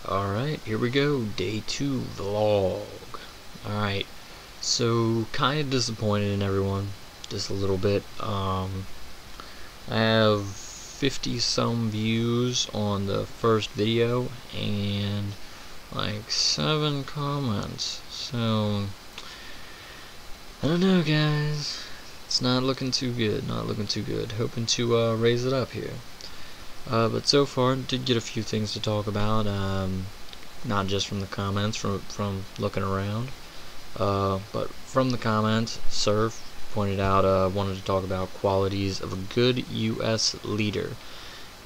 Alright, here we go. Day 2 vlog. Alright, so kind of disappointed in everyone. Just a little bit. I have 50 some views on the first video and like 7 comments. So I don't know, guys. It's not looking too good. Not looking too good. Hoping to raise it up here. But so far, did get a few things to talk about, not just from the comments, from looking around, but from the comments. Surf pointed out, wanted to talk about qualities of a good U.S. leader,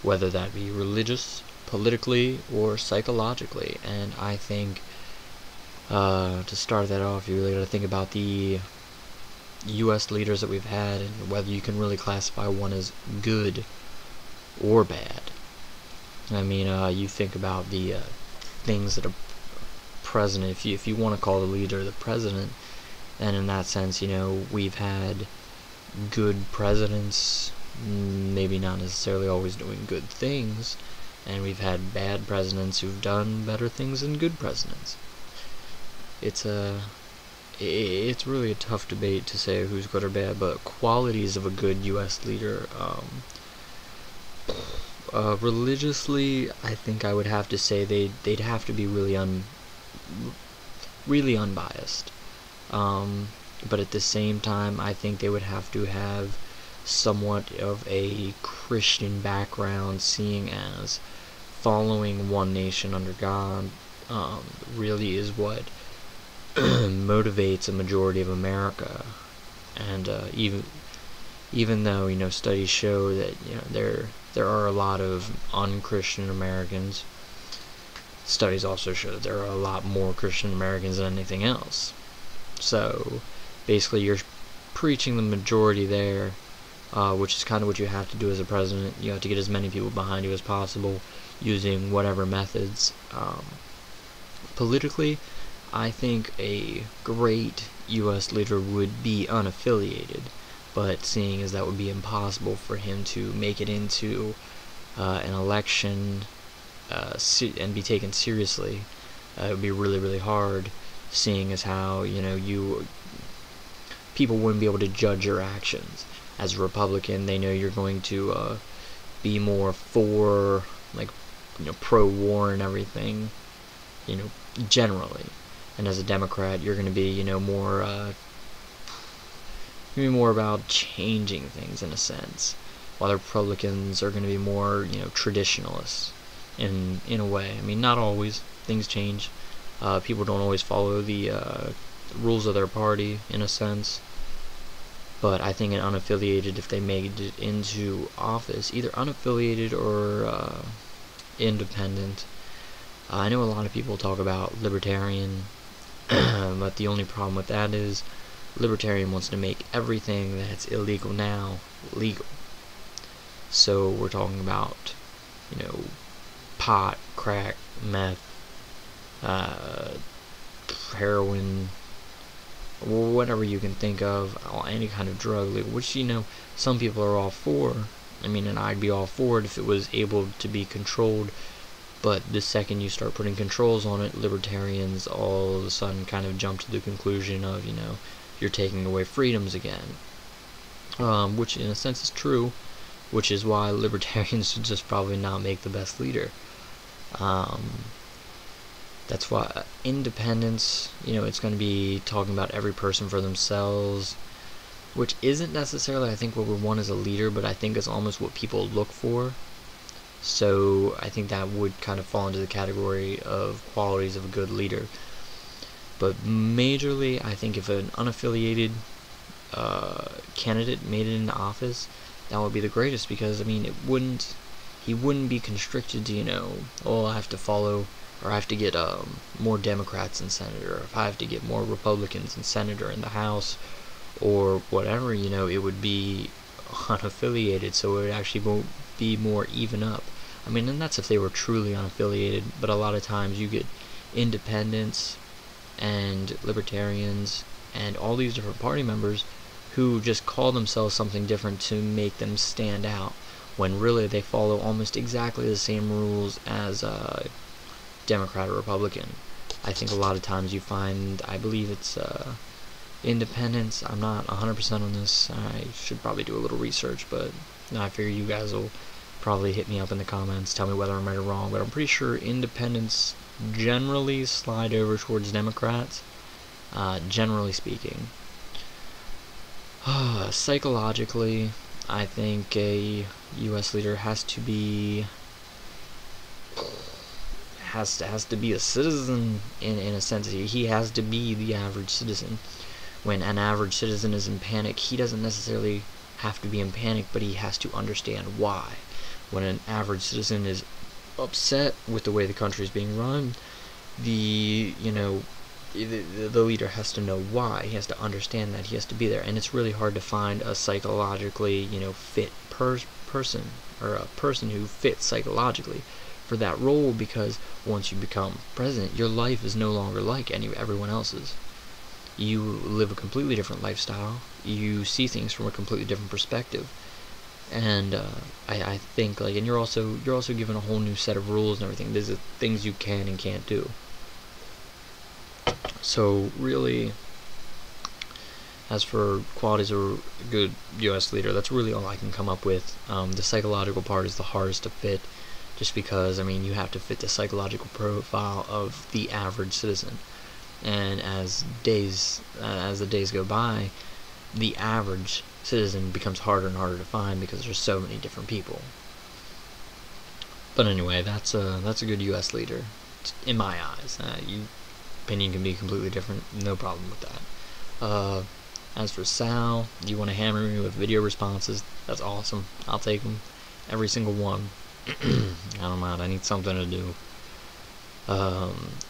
whether that be religious, politically, or psychologically. And I think, to start that off, you really got to think about the U.S. leaders that we've had, and whether you can really classify one as good or bad. I mean, you think about the things that a president, if you want to call the leader the president, then in that sense, we've had good presidents, maybe not necessarily always doing good things, and we've had bad presidents who've done better things than good presidents. It's really a tough debate to say who's good or bad, but qualities of a good U.S. leader, religiously, I think I would have to say they'd have to be really unbiased. But at the same time, I think they would have to have somewhat of a Christian background, seeing as following one nation under God really is what motivates a majority of America. And even though studies show that there are a lot of unchristian Americans, studies also show that there are a lot more Christian Americans than anything else. So basically, you're preaching the majority there, which is kind of what you have to do as a president. You have to get as many people behind you as possible, using whatever methods. Politically, I think a great U.S. leader would be unaffiliated. But seeing as that would be impossible for him to make it into an election and be taken seriously, it would be really, really hard, seeing as how people wouldn't be able to judge your actions. As a Republican, they know you're going to be more for, pro-war and everything, generally. And as a Democrat, you're going to be, more about changing things in a sense, while the Republicans are going to be more, traditionalists in a way. I mean, not always. Things change. People don't always follow the rules of their party in a sense. But I think an unaffiliated, if they made it into office, either unaffiliated or independent. I know a lot of people talk about libertarian, but the only problem with that is libertarian wants to make everything that's illegal now legal. So we're talking about, pot, crack, meth, heroin, whatever you can think of, any kind of drug legal, which, some people are all for. I mean, and I'd be all for it if it was able to be controlled. But the second you start putting controls on it, libertarians all of a sudden kind of jump to the conclusion of, you're taking away freedoms again. Which in a sense is true, which is why libertarians should just probably not make the best leader. That's why independence, it's going to be talking about every person for themselves, which isn't necessarily, I think, what we want as a leader, but I think it's almost what people look for. So I think that would kind of fall into the category of qualities of a good leader. But majorly, I think if an unaffiliated candidate made it into office, that would be the greatest, because, I mean, he wouldn't be constricted to, I have to follow, or I have to get more Democrats in Senate, or if I have to get more Republicans in Senate or in the House, or whatever, it would be unaffiliated, so it would actually be more even up. I mean, and that's if they were truly unaffiliated, but a lot of times you get independents and libertarians and all these different party members who just call themselves something different to make them stand out, when really they follow almost exactly the same rules as Democrat or Republican. I think a lot of times you find, I believe it's independents. I'm not 100% on this. I should probably do a little research, but I figure you guys will probably hit me up in the comments, tell me whether I'm right or wrong, but I'm pretty sure independents generally slide over towards Democrats, generally speaking. Psychologically, I think a U.S. leader has to be a citizen in a sense. He has to be the average citizen. When an average citizen is in panic, he doesn't necessarily have to be in panic, but he has to understand why. When an average citizen is upset with the way the country is being run, the leader has to know why. He has to understand that. He has to be there, and it's really hard to find a psychologically fit person, or a person who fits psychologically for that role, because once you become president, your life is no longer like everyone else's. You live a completely different lifestyle. You see things from a completely different perspective, and I think and you're also given a whole new set of rules and everything. There's things you can and can't do. So really, as for qualities of a good U.S. leader, that's really all I can come up with. The psychological part is the hardest to fit, just because you have to fit the psychological profile of the average citizen. And as the days go by, the average citizen becomes harder and harder to find because there's so many different people. But anyway, that's a good U.S. leader, in my eyes. Opinion can be completely different, no problem with that. As for Sal, you want to hammer me with video responses, that's awesome. I'll take them, every single one. I don't mind, I need something to do.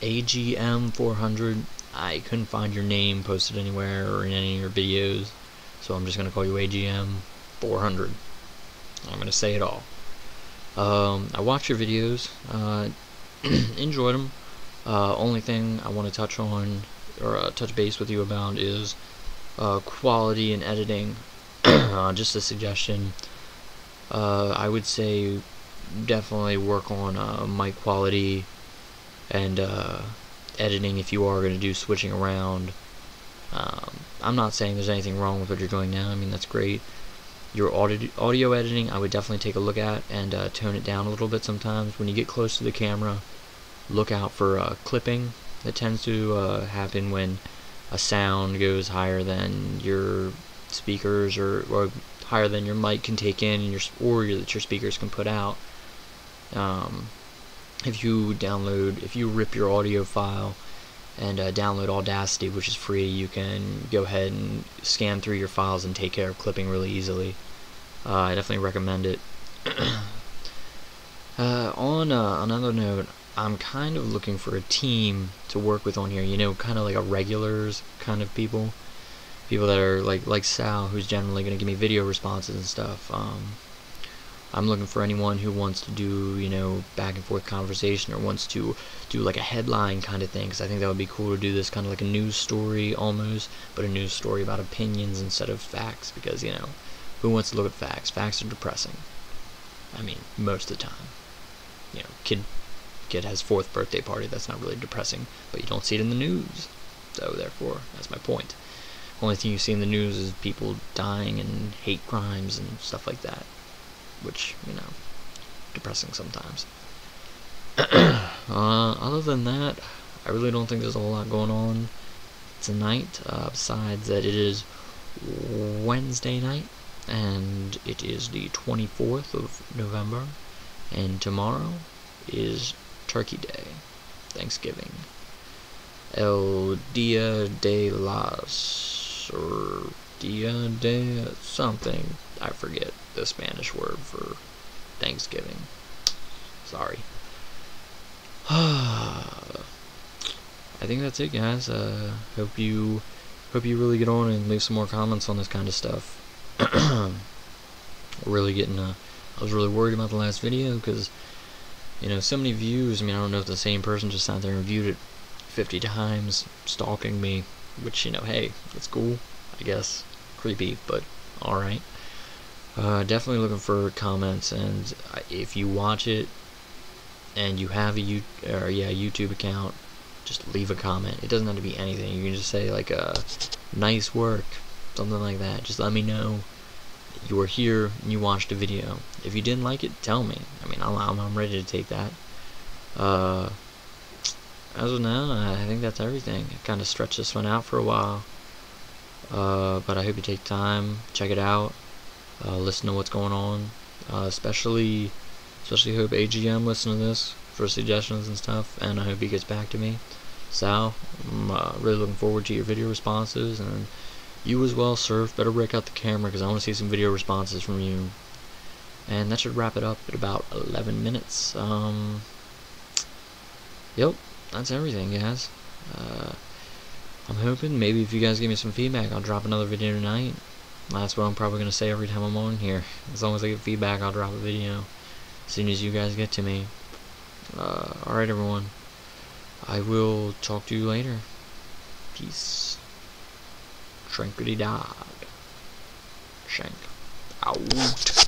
AGM 400, I couldn't find your name posted anywhere or in any of your videos, so I'm just going to call you AGM 400. I'm going to say it all. I watched your videos, enjoyed them. Only thing I want to touch on, or touch base with you about, is quality and editing. Just a suggestion. I would say definitely work on mic quality and editing if you are going to do switching around. I'm not saying there's anything wrong with what you're doing now. That's great. Your audio editing, I would definitely take a look at and tone it down a little bit sometimes. When you get close to the camera, look out for clipping. That tends to happen when a sound goes higher than your speakers, or higher than your mic can take in, and that your speakers can put out. If you rip your audio file and download Audacity, which is free, you can go ahead and scan through your files and take care of clipping really easily. I definitely recommend it. On another note, I'm kind of looking for a team to work with on here, kind of like a regulars kind of people that are like Sal, who's generally going to give me video responses and stuff. I'm looking for anyone who wants to do, back and forth conversation, or wants to do like a headline kind of thing, because I think that would be cool to do this kind of like a news story almost, but a news story about opinions instead of facts, because, who wants to look at facts? Facts are depressing. Most of the time. Kid has 4th birthday party, that's not really depressing, but you don't see it in the news. So therefore, that's my point. Only thing you see in the news is people dying and hate crimes and stuff like that, which, depressing sometimes. Other than that, I really don't think there's a whole lot going on tonight, besides that it is Wednesday night, and it is the 24th of November, and tomorrow is Turkey Day, Thanksgiving. El Dia de las, or Dia de something, I forget the Spanish word for Thanksgiving. Sorry. I think that's it, guys. Hope you really get on and leave some more comments on this kind of stuff. Really getting I was really worried about the last video, because so many views. I don't know if the same person just sat there and viewed it 50 times, stalking me, which, hey, that's cool, I guess. Creepy, but alright. Definitely looking for comments, and if you watch it and you have a YouTube account, just leave a comment. It doesn't have to be anything. You can just say like nice work, something like that. Just let me know you were here and you watched a video. If you didn't like it, tell me. I mean, I'm ready to take that. As of now, I think that's everything. I kind of stretched this one out for a while, but I hope you take time, check it out, listen to what's going on. Especially hope AGM listen to this for suggestions and stuff, and I hope he gets back to me. Sal, I'm really looking forward to your video responses, and you as well, Surf. Better break out the camera because I want to see some video responses from you. And that should wrap it up at about 11 minutes. Yep, that's everything, guys. I'm hoping maybe if you guys give me some feedback, I'll drop another video tonight. That's what I'm probably going to say every time I'm on here. As long as I get feedback, I'll drop a video as soon as you guys get to me. Alright, everyone. I will talk to you later. Peace. Tranquility dog. Shank. Out.